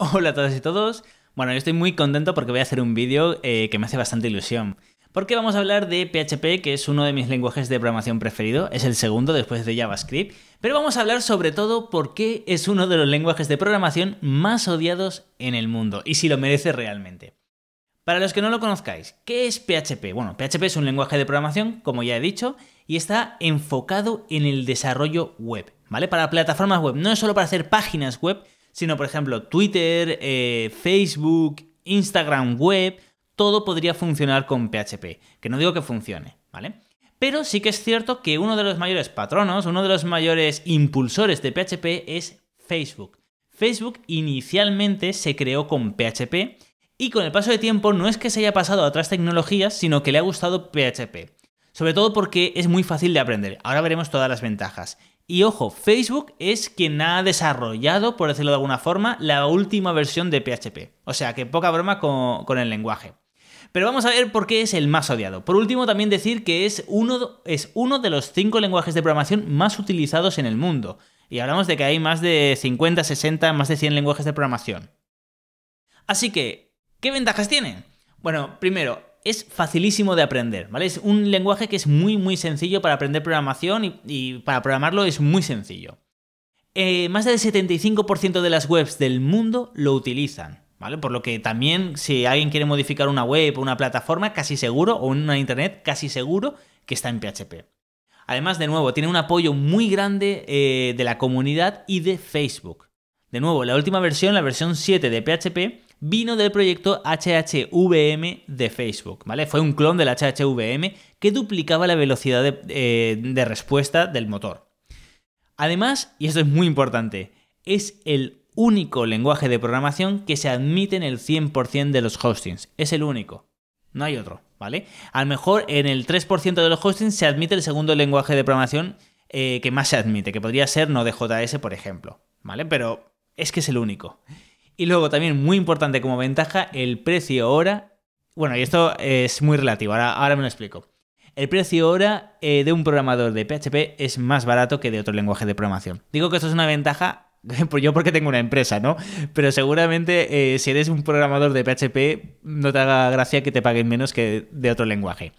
Hola a todas y todos. Bueno, yo estoy muy contento porque voy a hacer un vídeo que me hace bastante ilusión. Porque vamos a hablar de PHP, que es uno de mis lenguajes de programación preferido, es el segundo después de JavaScript, pero vamos a hablar sobre todo por qué es uno de los lenguajes de programación más odiados en el mundo y si lo merece realmente. Para los que no lo conozcáis, ¿qué es PHP? Bueno, PHP es un lenguaje de programación, como ya he dicho, y está enfocado en el desarrollo web, ¿vale? Para plataformas web, no es solo para hacer páginas web, sino por ejemplo Twitter, Facebook, Instagram web, todo podría funcionar con PHP, que no digo que funcione, ¿vale? Pero sí que es cierto que uno de los mayores patronos, uno de los mayores impulsores de PHP es Facebook. Facebook inicialmente se creó con PHP y con el paso del tiempo no es que se haya pasado a otras tecnologías, sino que le ha gustado PHP. Sobre todo porque es muy fácil de aprender. Ahora veremos todas las ventajas. Y ojo, Facebook es quien ha desarrollado, por decirlo de alguna forma, la última versión de PHP. O sea que poca broma con el lenguaje. Pero vamos a ver por qué es el más odiado. Por último, también decir que es uno de los 5 lenguajes de programación más utilizados en el mundo. Y hablamos de que hay más de 50, 60, más de 100 lenguajes de programación. Así que, ¿qué ventajas tiene? Bueno, primero, es facilísimo de aprender, ¿vale? Es un lenguaje que es muy sencillo para aprender programación y para programarlo es muy sencillo. Más del 75% de las webs del mundo lo utilizan, ¿vale? Por lo que también si alguien quiere modificar una web o una plataforma, casi seguro, o una internet, casi seguro que está en PHP. Además, de nuevo, tiene un apoyo muy grande de la comunidad y de Facebook. De nuevo, la última versión, la versión 7 de PHP, vino del proyecto HHVM de Facebook, ¿vale? Fue un clon del HHVM que duplicaba la velocidad de respuesta del motor. Además, y esto es muy importante, es el único lenguaje de programación que se admite en el 100% de los hostings. Es el único. No hay otro, ¿vale? A lo mejor en el 3% de los hostings se admite el segundo lenguaje de programación que más se admite, que podría ser Node.js, por ejemplo, ¿vale? Pero es que es el único. Y luego también muy importante como ventaja, el precio hora. Bueno, y esto es muy relativo, ahora me lo explico. El precio hora de un programador de PHP es más barato que de otro lenguaje de programación. Digo que esto es una ventaja, pues yo porque tengo una empresa, ¿no? Pero seguramente si eres un programador de PHP no te haga gracia que te paguen menos que de otro lenguaje.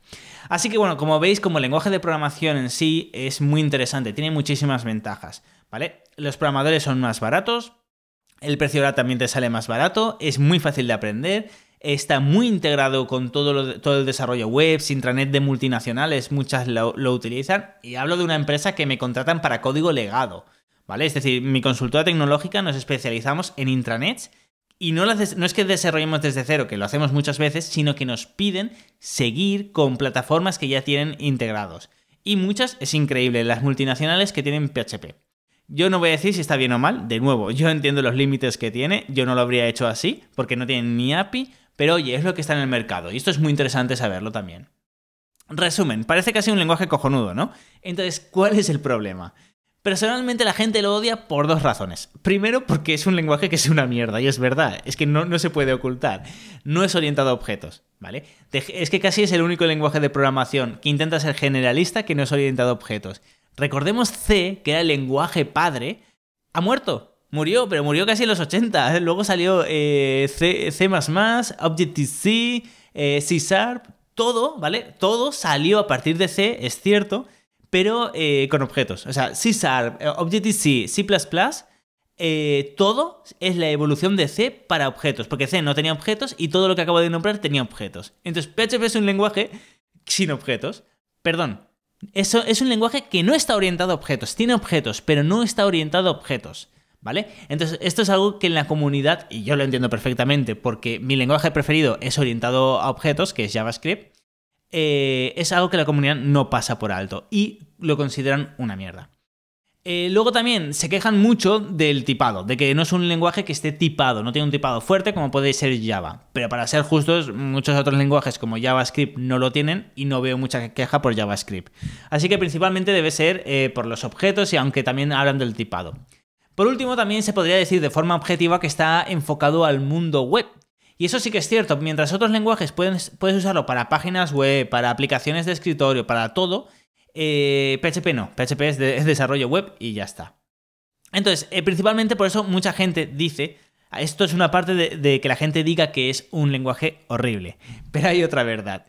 Así que bueno, como veis, como lenguaje de programación en sí es muy interesante, tiene muchísimas ventajas, ¿vale? Los programadores son más baratos. El precio ahora también te sale más barato, es muy fácil de aprender, está muy integrado con todo el desarrollo web, intranet de multinacionales, muchas lo utilizan, y hablo de una empresa que me contratan para código legado, ¿vale? Es decir, mi consultora tecnológica nos especializamos en intranets y no es que desarrollemos desde cero, que lo hacemos muchas veces, sino que nos piden seguir con plataformas que ya tienen integrados. Y muchas, es increíble, las multinacionales que tienen PHP. Yo no voy a decir si está bien o mal, de nuevo, yo entiendo los límites que tiene, yo no lo habría hecho así, porque no tienen ni API, pero oye, es lo que está en el mercado, y esto es muy interesante saberlo también. Resumen, parece casi un lenguaje cojonudo, ¿no? Entonces, ¿cuál es el problema? Personalmente la gente lo odia por 2 razones. Primero, porque es un lenguaje que es una mierda, y es verdad, es que no se puede ocultar. No es orientado a objetos, ¿vale? Es que casi es el único lenguaje de programación que intenta ser generalista que no es orientado a objetos. Recordemos C, que era el lenguaje padre, ha muerto. Murió, pero murió casi en los 80. Luego salió C++, Objective-C, C Sharp, todo, ¿vale? Todo salió a partir de C, es cierto, pero con objetos. O sea, C Sharp, Objective-C, C++, todo es la evolución de C para objetos, porque C no tenía objetos y todo lo que acabo de nombrar tenía objetos. Entonces, PHP es un lenguaje sin objetos. Perdón. Eso es un lenguaje que no está orientado a objetos. Tiene objetos, pero no está orientado a objetos, ¿vale? Entonces, esto es algo que en la comunidad, y yo lo entiendo perfectamente, porque mi lenguaje preferido es orientado a objetos, que es JavaScript, es algo que la comunidad no pasa por alto y lo consideran una mierda. Luego también se quejan mucho del tipado, de que no es un lenguaje que esté tipado, no tiene un tipado fuerte como puede ser Java. Pero para ser justos, muchos otros lenguajes como JavaScript no lo tienen y no veo mucha queja por JavaScript. Así que principalmente debe ser por los objetos y aunque también hablan del tipado. Por último, también se podría decir de forma objetiva que está enfocado al mundo web. Y eso sí que es cierto, mientras otros lenguajes puedes usarlo para páginas web, para aplicaciones de escritorio, para todo, PHP no, PHP es desarrollo web y ya está. Entonces, principalmente por eso mucha gente dice Esto es una parte de que la gente diga que es un lenguaje horrible. Pero hay otra verdad.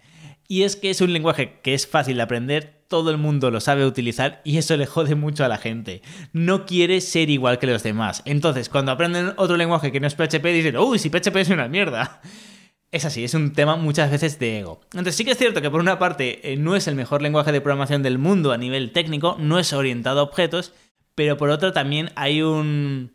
Y es que es un lenguaje que es fácil de aprender, todo el mundo lo sabe utilizar y eso le jode mucho a la gente. No quiere ser igual que los demás. Entonces, cuando aprenden otro lenguaje que no es PHP, dicen, uy, si PHP es una mierda. Es así, es un tema muchas veces de ego. Entonces sí que es cierto que por una parte no es el mejor lenguaje de programación del mundo a nivel técnico, no es orientado a objetos, pero por otro también hay un...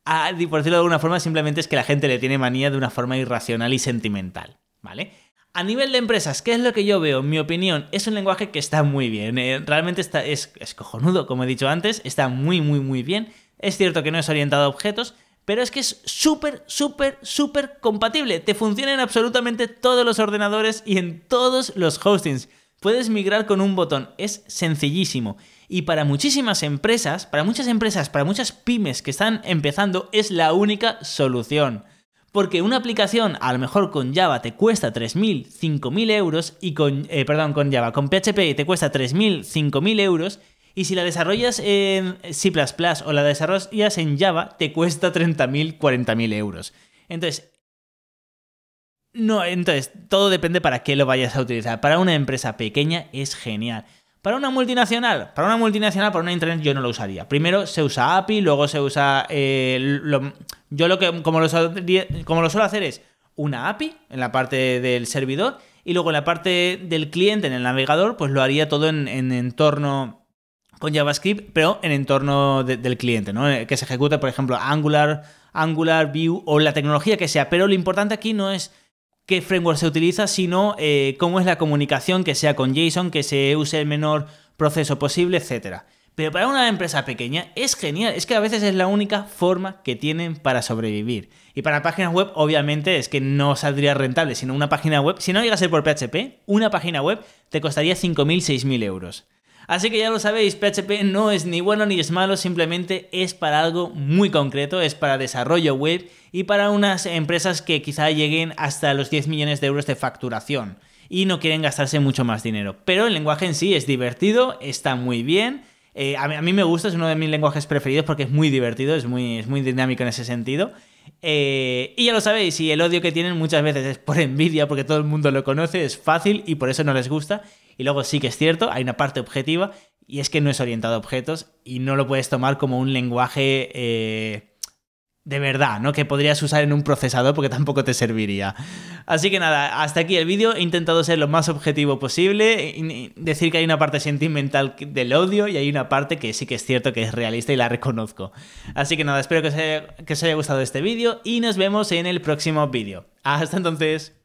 por decirlo de alguna forma, simplemente es que la gente le tiene manía de una forma irracional y sentimental, ¿vale? A nivel de empresas, ¿qué es lo que yo veo? En mi opinión, es un lenguaje que está muy bien. Realmente es cojonudo, como he dicho antes, está muy, muy, muy bien. Es cierto que no es orientado a objetos, pero es que es súper, súper, súper compatible. Te funciona en absolutamente todos los ordenadores y en todos los hostings. Puedes migrar con un botón, es sencillísimo. Y para muchísimas empresas, para muchas pymes que están empezando, es la única solución. Porque una aplicación, a lo mejor con Java, te cuesta 3.000, 5.000 euros, y con PHP te cuesta 3.000, 5.000 euros, y si la desarrollas en C++ o la desarrollas en Java, te cuesta 30.000, 40.000 euros. Entonces, todo depende para qué lo vayas a utilizar. Para una empresa pequeña es genial. Para una multinacional, para una internet yo no lo usaría. Primero se usa API, luego se usa... como lo suelo hacer es una API en la parte del servidor y luego en la parte del cliente, en el navegador, pues lo haría todo en entorno con JavaScript, pero en entorno del cliente, ¿no? Que se ejecute, por ejemplo, Angular, Vue o la tecnología que sea. Pero lo importante aquí no es qué framework se utiliza, sino cómo es la comunicación, que sea con JSON, que se use el menor proceso posible, etc. Pero para una empresa pequeña es genial, es que a veces es la única forma que tienen para sobrevivir. Y para páginas web, obviamente, es que no saldría rentable, sino una página web, si no llega a ser por PHP, una página web te costaría 5.000, 6.000 euros. Así que ya lo sabéis, PHP no es ni bueno ni es malo, simplemente es para algo muy concreto, es para desarrollo web y para unas empresas que quizá lleguen hasta los 10 millones de euros de facturación y no quieren gastarse mucho más dinero. Pero el lenguaje en sí es divertido, está muy bien. A mí me gusta, es uno de mis lenguajes preferidos porque es muy divertido, es muy dinámico en ese sentido. Y ya lo sabéis, y el odio que tienen muchas veces es por envidia, porque todo el mundo lo conoce, es fácil y por eso no les gusta. Y luego sí que es cierto, hay una parte objetiva y es que no es orientado a objetos y no lo puedes tomar como un lenguaje de verdad, ¿no? Que podrías usar en un procesador porque tampoco te serviría. Así que nada, hasta aquí el vídeo. He intentado ser lo más objetivo posible, y decir que hay una parte sentimental del odio y hay una parte que sí que es cierto que es realista y la reconozco. Así que nada, espero que os haya gustado este vídeo y nos vemos en el próximo vídeo. Hasta entonces.